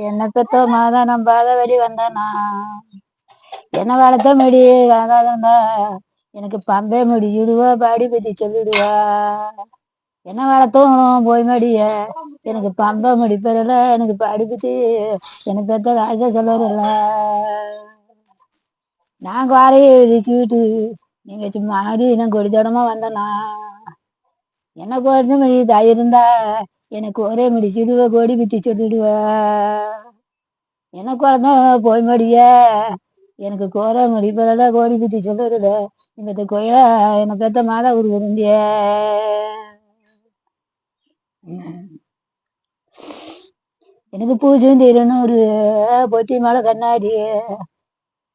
என்ன பெத்த மாதா நம்பாத வழி வந்தனா என்ன வளர்த்த முடி அதாதா எனக்கு பம்பே முடிடுவா பாடி பத்தி சொல்லிடுவா என்ன வளர்த்தும் போய் மடிய எனக்கு பம்ப முடிப்பதில்ல எனக்கு பாடி பத்தி எனக்கு பெத்த ராஜா சொல்லல நான் குவாரையை விரிச்சுக்கிட்டு நீங்க சும்மா நான் கொடித்தோடமா வந்தனா என்ன குறைஞ்ச மணி தாய் இருந்தா எனக்கு ஒரே முடிச்சுடுவ கோடி பத்தி சொல்லிடுவ என்ன குழந்த போய் மடிய எனக்கு கோர முடிப்பதில்ல கோடி பத்தி சொல்லிடுல இந்த கோயில என்ன பெத்த மாதா உருவருந்திய எனக்கு பூஜையும் தெரியணும் ஒரு பொட்டி மேல கண்ணாடி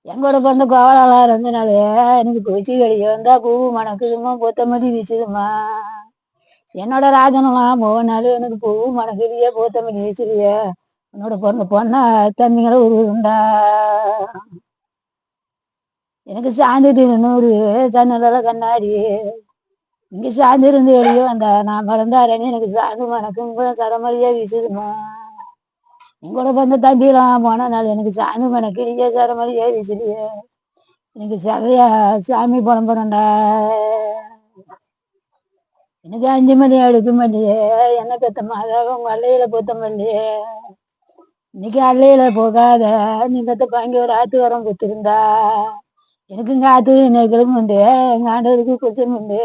எங்கூட பிறந்த கோவலாளா இருந்தனாலே எனக்கு பூச்சி வெளியே வந்தா பூ மணக்குதுமா பொத்த மதி வீசுதுமா என்னோட ராஜனெல்லாம் போனாலும் எனக்கு பூ மணக்குதியே போத்த மதி வீசுதியே உன்னோட பிறந்த பொண்ணா தம்பிங்களை உருவுண்டா எனக்கு சார்ந்துட்டு நூறு ஜன்னல கண்ணாடி இங்க சார்ந்து இருந்து வெளியே வந்தா நான் மறந்தாரேன்னு எனக்கு சார்ந்து மணக்கும் சரமரியா வீசுதுமா உங்களோட பிறந்த தம்பிலாம் போன நாள் எனக்கு சாமி மணக்கு நீங்க சரமரியா வீசுதியே எனக்கு சரியா சாமி புலம்புறண்டா எனக்கு 5 மணி அடுக்க மாட்டியே என்ன பெத்த மாதாவ உங்க அல்லையில பொத்த மாட்டியே இன்னைக்கு அல்லையில போகாத நீ பெத்த பாங்கி ஒரு ஆத்து வரம் கொடுத்துருந்தா எனக்கு இங்க ஆத்து நெய்களும் உண்டு எங்க ஆண்டவருக்கு குச்சம் உண்டு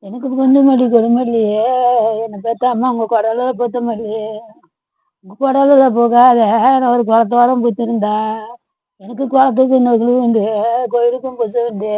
எனக்கு கொஞ்சம் மல்லி கொடுமல்லையே என்னை பெத்த அம்மா உங்க குடல பொத்த மாட்டியே உங்க குடல போகாத நான் ஒரு குளத்தோரம் புத்திருந்தா எனக்கு குளத்துக்கு நெகிழ் உண்டு கோயிலுக்கும் கொசு உண்டு